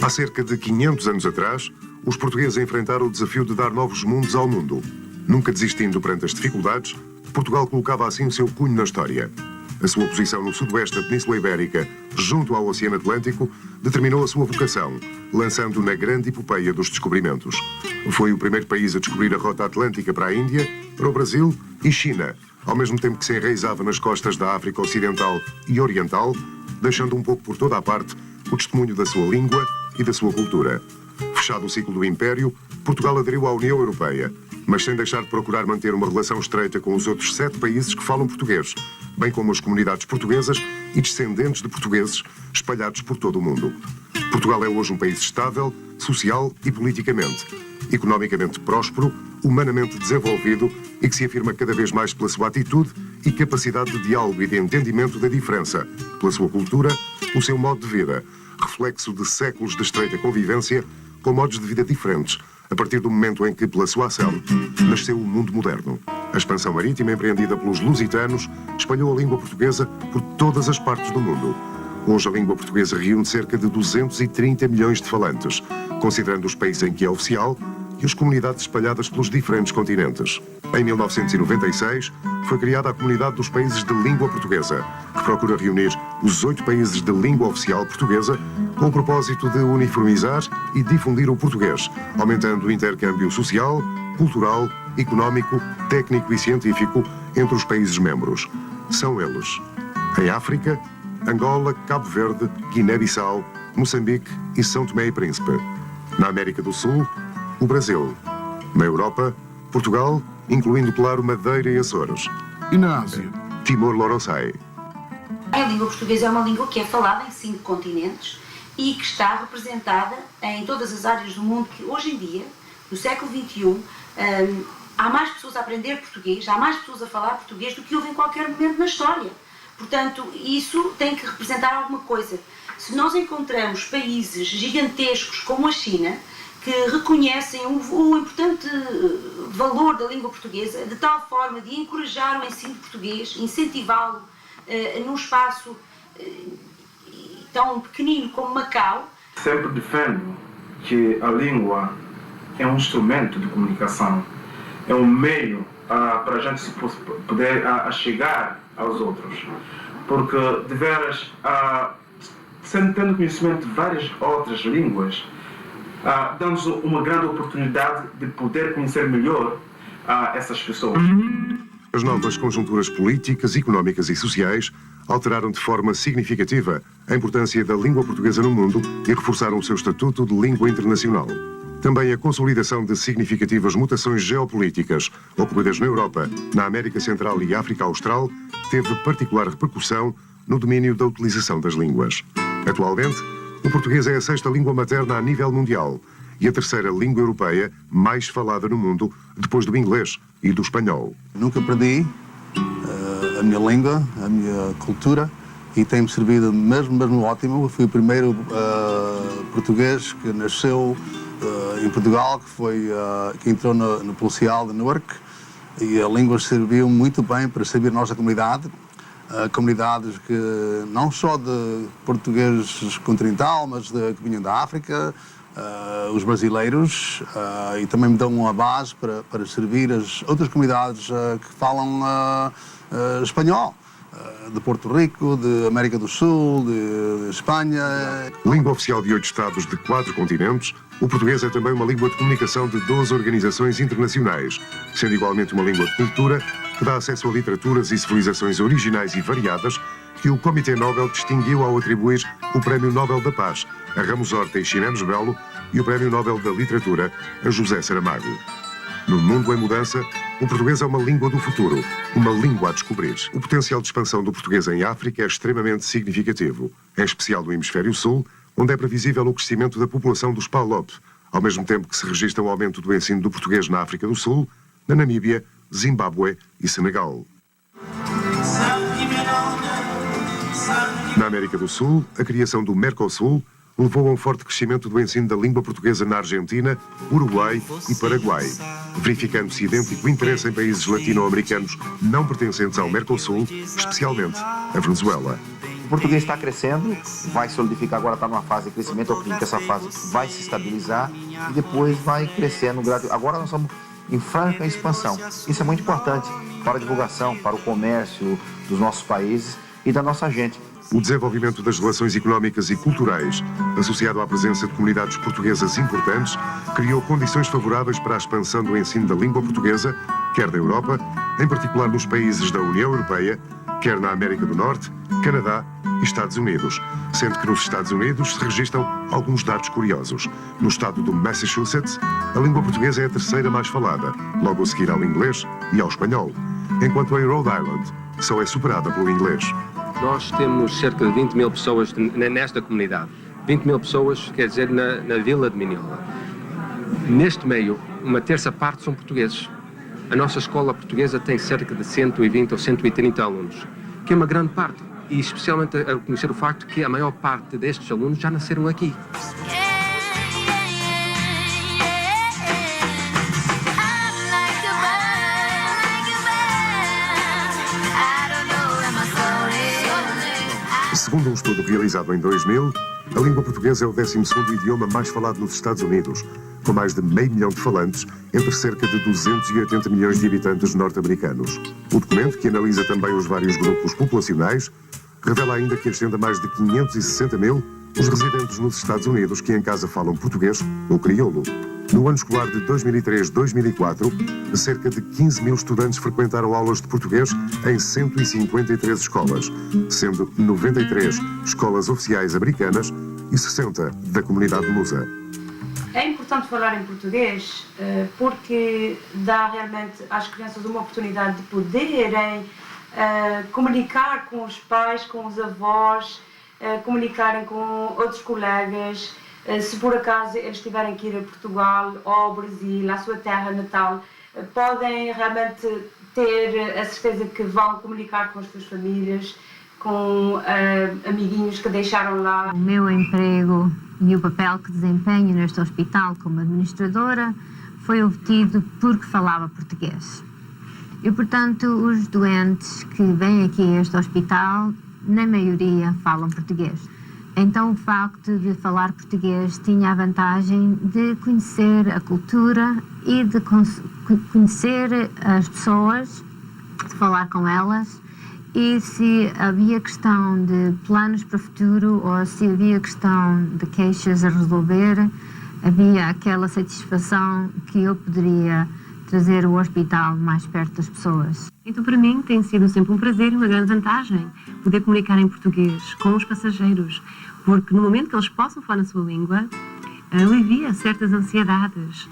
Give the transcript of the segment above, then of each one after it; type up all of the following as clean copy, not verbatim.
Há cerca de 500 anos atrás, os portugueses enfrentaram o desafio de dar novos mundos ao mundo. Nunca desistindo perante as dificuldades, Portugal colocava assim o seu cunho na história. A sua posição no sudoeste da Península Ibérica, junto ao Oceano Atlântico, determinou a sua vocação, lançando na grande epopeia dos descobrimentos. Foi o primeiro país a descobrir a rota atlântica para a Índia, para o Brasil e China, ao mesmo tempo que se enraizava nas costas da África Ocidental e Oriental, deixando um pouco por toda a parte o testemunho da sua língua e da sua cultura. Fechado o ciclo do Império, Portugal aderiu à União Europeia, mas sem deixar de procurar manter uma relação estreita com os outros 7 países que falam português, bem como as comunidades portuguesas e descendentes de portugueses espalhados por todo o mundo. Portugal é hoje um país estável, social e politicamente, economicamente próspero, humanamente desenvolvido e que se afirma cada vez mais pela sua atitude e capacidade de diálogo e de entendimento da diferença, pela sua cultura, pelo seu modo de vida, reflexo de séculos de estreita convivência com modos de vida diferentes, a partir do momento em que, pela sua ação, nasceu o mundo moderno. A expansão marítima empreendida pelos lusitanos espalhou a língua portuguesa por todas as partes do mundo. Hoje a língua portuguesa reúne cerca de 230 milhões de falantes, considerando os países em que é oficial e as comunidades espalhadas pelos diferentes continentes. Em 1996, foi criada a Comunidade dos Países de Língua Portuguesa, que procura reunir os 8 países de língua oficial portuguesa com o propósito de uniformizar e difundir o português, aumentando o intercâmbio social, cultural, económico, técnico e científico entre os países membros. São eles: em África, Angola, Cabo Verde, Guiné-Bissau, Moçambique e São Tomé e Príncipe. Na América do Sul, o Brasil. Na Europa, Portugal, incluindo, claro, Madeira e Açores. E na Ásia? Timor-Leste. A língua portuguesa é uma língua que é falada em 5 continentes e que está representada em todas as áreas do mundo que hoje em dia, no século XXI, há mais pessoas a aprender português, há mais pessoas a falar português do que houve em qualquer momento na história. Portanto, isso tem que representar alguma coisa. Se nós encontramos países gigantescos como a China, que reconhecem o importante valor da língua portuguesa, de tal forma de encorajar o ensino de português, incentivá-lo num espaço tão pequenino como Macau. Sempre defendo que a língua é um instrumento de comunicação, é um meio para a gente poder chegar aos outros, porque de veras, tendo conhecimento de várias outras línguas, damos uma grande oportunidade de poder conhecer melhor essas pessoas. As novas conjunturas políticas, económicas e sociais alteraram de forma significativa a importância da língua portuguesa no mundo e reforçaram o seu estatuto de língua internacional. Também a consolidação de significativas mutações geopolíticas ocorridas na Europa, na América Central e África Austral teve particular repercussão no domínio da utilização das línguas. Atualmente, o português é a 6ª língua materna a nível mundial e a 3ª língua europeia mais falada no mundo, depois do inglês e do espanhol. Nunca perdi a minha língua, a minha cultura, e tem-me servido mesmo ótimo. Eu fui o primeiro português que nasceu em Portugal, que entrou no Policial de Newark, e a língua serviu muito bem para servir a nossa comunidade. Comunidades que não só de portugueses continental, mas que vinham da África, os brasileiros, e também me dão uma base para servir as outras comunidades que falam espanhol, de Porto Rico, de América do Sul, de Espanha. Língua oficial de 8 estados de 4 continentes, o português é também uma língua de comunicação de 12 organizações internacionais, sendo igualmente uma língua de cultura que dá acesso a literaturas e civilizações originais e variadas que o Comitê Nobel distinguiu ao atribuir o Prémio Nobel da Paz a Ramos Horta e Ximenes Belo e o Prémio Nobel da Literatura a José Saramago. No mundo em mudança, o português é uma língua do futuro, uma língua a descobrir. O potencial de expansão do português em África é extremamente significativo, em especial no Hemisfério Sul, onde é previsível o crescimento da população dos PALOP, ao mesmo tempo que se registra o aumento do ensino do português na África do Sul, na Namíbia, Zimbábue e Senegal. Na América do Sul, a criação do Mercosul levou a um forte crescimento do ensino da língua portuguesa na Argentina, Uruguai e Paraguai, verificando-se idêntico interesse em países latino-americanos não pertencentes ao Mercosul, especialmente a Venezuela. O português está crescendo, vai solidificar, agora está numa fase de crescimento, eu acredito que essa fase vai se estabilizar e depois vai crescendo. Agora nós estamos em franca expansão. Isso é muito importante para a divulgação, para o comércio dos nossos países e da nossa gente. O desenvolvimento das relações económicas e culturais, associado à presença de comunidades portuguesas importantes, criou condições favoráveis para a expansão do ensino da língua portuguesa, quer da Europa, em particular nos países da União Europeia, quer na América do Norte, Canadá e Estados Unidos, sendo que nos Estados Unidos se registram alguns dados curiosos. No estado do Massachusetts, a língua portuguesa é a terceira mais falada, logo a seguir ao inglês e ao espanhol, enquanto em Rhode Island só é superada pelo inglês. Nós temos cerca de 20 mil pessoas nesta comunidade. 20 mil pessoas, quer dizer, na Vila de Minhola. Neste meio, uma terça parte são portugueses. A nossa escola portuguesa tem cerca de 120 ou 130 alunos, que é uma grande parte. E especialmente a reconhecer o facto que a maior parte destes alunos já nasceram aqui. Segundo um estudo realizado em 2000, a língua portuguesa é o 12º idioma mais falado nos Estados Unidos, com mais de 500 mil de falantes entre cerca de 280 milhões de habitantes norte-americanos. O documento, que analisa também os vários grupos populacionais, revela ainda que ascende a mais de 560 mil os residentes nos Estados Unidos que em casa falam português ou crioulo. No ano escolar de 2003-2004, cerca de 15 mil estudantes frequentaram aulas de português em 153 escolas, sendo 93 escolas oficiais americanas e 60 da comunidade lusa. É importante falar em português porque dá realmente às crianças uma oportunidade de poderem comunicar com os pais, com os avós, comunicarem com outros colegas. Se por acaso eles tiverem que ir a Portugal ou ao Brasil, à sua terra natal, podem realmente ter a certeza que vão comunicar com as suas famílias, com amiguinhos que deixaram lá. O meu emprego e o papel que desempenho neste hospital como administradora foi obtido porque falava português. E, portanto, os doentes que vêm aqui a este hospital, na maioria, falam português. Então, o facto de falar português tinha a vantagem de conhecer a cultura e de conhecer as pessoas, de falar com elas. E se havia questão de planos para o futuro ou se havia questão de queixas a resolver, havia aquela satisfação que eu poderia trazer o hospital mais perto das pessoas. Então, para mim, tem sido sempre um prazer e uma grande vantagem poder comunicar em português com os passageiros, porque no momento que eles possam falar na sua língua, alivia certas ansiedades.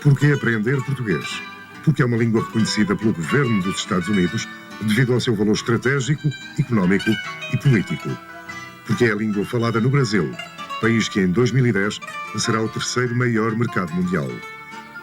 Por que aprender português? Porque é uma língua reconhecida pelo governo dos Estados Unidos devido ao seu valor estratégico, económico e político. Porque é a língua falada no Brasil, país que em 2010 será o terceiro maior mercado mundial.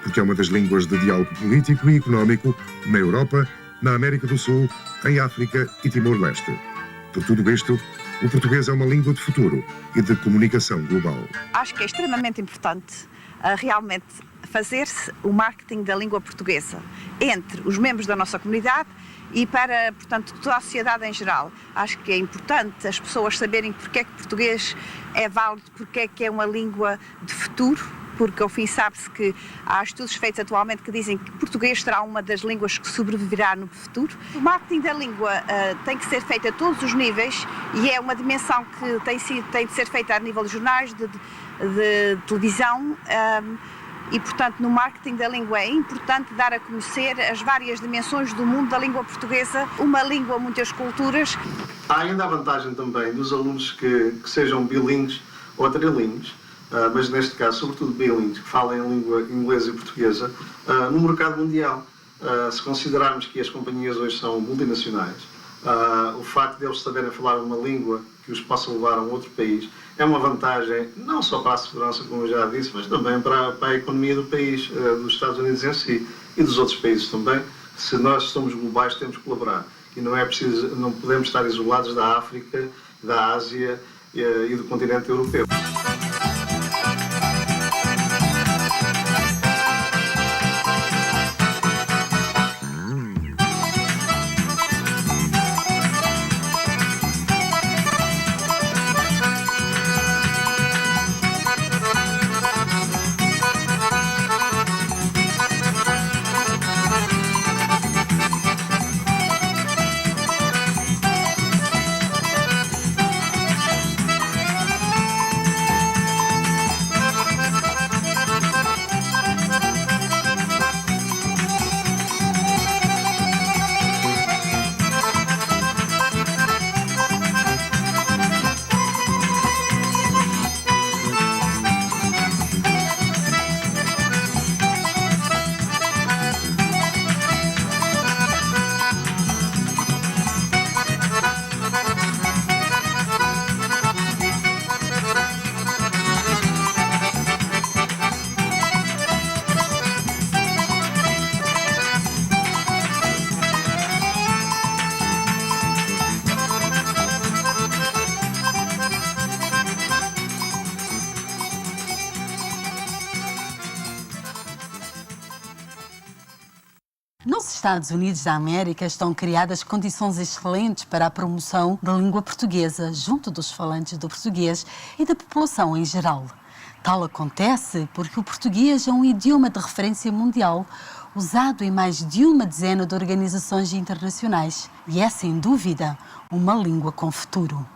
Porque é uma das línguas de diálogo político e económico na Europa, na América do Sul, em África e Timor-Leste. Por tudo isto, o português é uma língua de futuro e de comunicação global. Acho que é extremamente importante realmente fazer-se o marketing da língua portuguesa entre os membros da nossa comunidade e para, portanto, toda a sociedade em geral. Acho que é importante as pessoas saberem porque é que português é válido, porque é que é uma língua de futuro, porque ao fim sabe-se que há estudos feitos atualmente que dizem que português será uma das línguas que sobreviverá no futuro. O marketing da língua tem que ser feito a todos os níveis e é uma dimensão que tem de ser feita a nível de jornais, de televisão e, portanto, no marketing da língua é importante dar a conhecer as várias dimensões do mundo da língua portuguesa, uma língua, muitas culturas. Há ainda a vantagem também dos alunos que sejam bilíngues ou trilíngues, mas neste caso, sobretudo bilíngues, que falem a língua inglesa e portuguesa, no mercado mundial. Se considerarmos que as companhias hoje são multinacionais, o facto de eles saberem falar uma língua que os possa levar a um outro país é uma vantagem não só para a segurança, como eu já disse, mas também para a economia do país, dos Estados Unidos em si e dos outros países também. Se nós somos globais, temos que colaborar e não podemos estar isolados da África, da Ásia e do continente europeu. Nos Estados Unidos da América estão criadas condições excelentes para a promoção da língua portuguesa junto dos falantes do português e da população em geral. Tal acontece porque o português é um idioma de referência mundial, usado em mais de uma dezena de organizações internacionais e é, sem dúvida, uma língua com futuro.